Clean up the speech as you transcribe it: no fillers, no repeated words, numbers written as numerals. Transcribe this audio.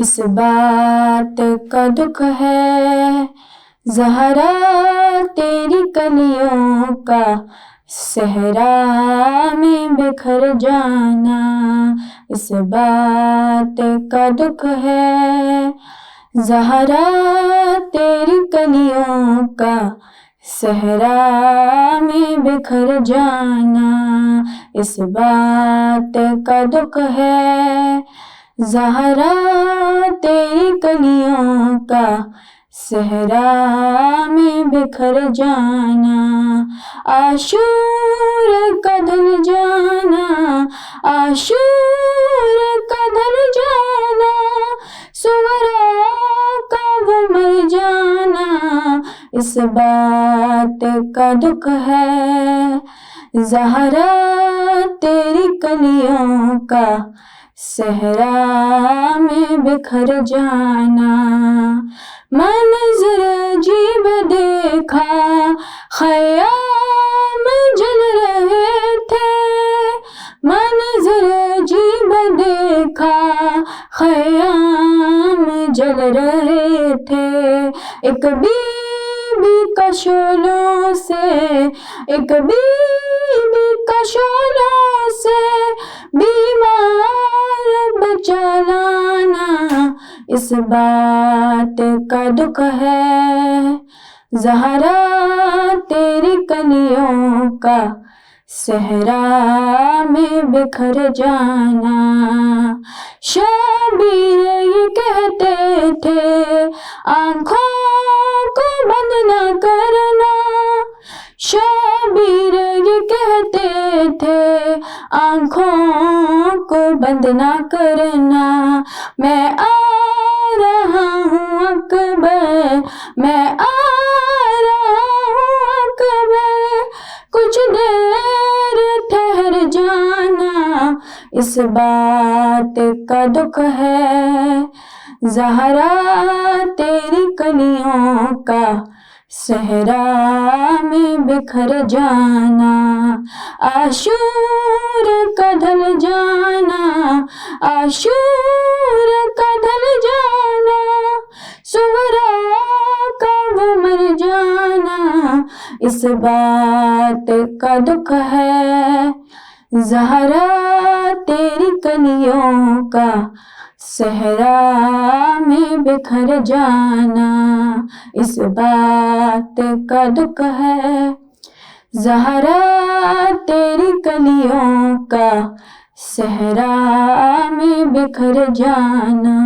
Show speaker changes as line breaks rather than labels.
इस बात का दुख है ज़हरा तेरी कलियों का सहरा में बिखर जाना। इस बात का दुख है ज़हरा तेरी कलियों का सहरा में बिखर जाना। इस बात का दुख है ज़हरा तेरी कलियों का सहरा में बिखर जाना। आशूर का ढल जाना, आशूर का ढल जाना, सुगरा का वो मर जाना। इस बात का दुख है ज़हरा तेरी कलियों का सहरा में बिखर जाना। मंज़र अजीब देखा ख़याम जल रहे थे, मंज़र अजीब देखा ख़याम जल रहे थे। एक बीबी का शोलों से, एक बीबी का शोलों से बीमार बचा लाना। इस बात का दुख है ज़हरा तेरी कलियों का सहरा में बिखर जाना। शबीर ये कहते थे आँखों को बंद न करना, शबीर ये कहते थे आँखों को बंद न करना। मैं आ रहा हूँ अकबर, मैं आ रहा हूँ अकबर, कुछ देर ठहर जाना। इस बात का दुख है ज़हरा तेरी कलियों का सहरा में बिखर जाना। आशूर का ढल जाना, आशूर का ढल जाना, सुगरा का वो मर जाना। इस बात का दुख है ज़हरा तेरी कलियों का सहरा में बिखर जाना। इस बात का दुख है ज़हरा तेरी कलियों का सहरा में बिखर जाना।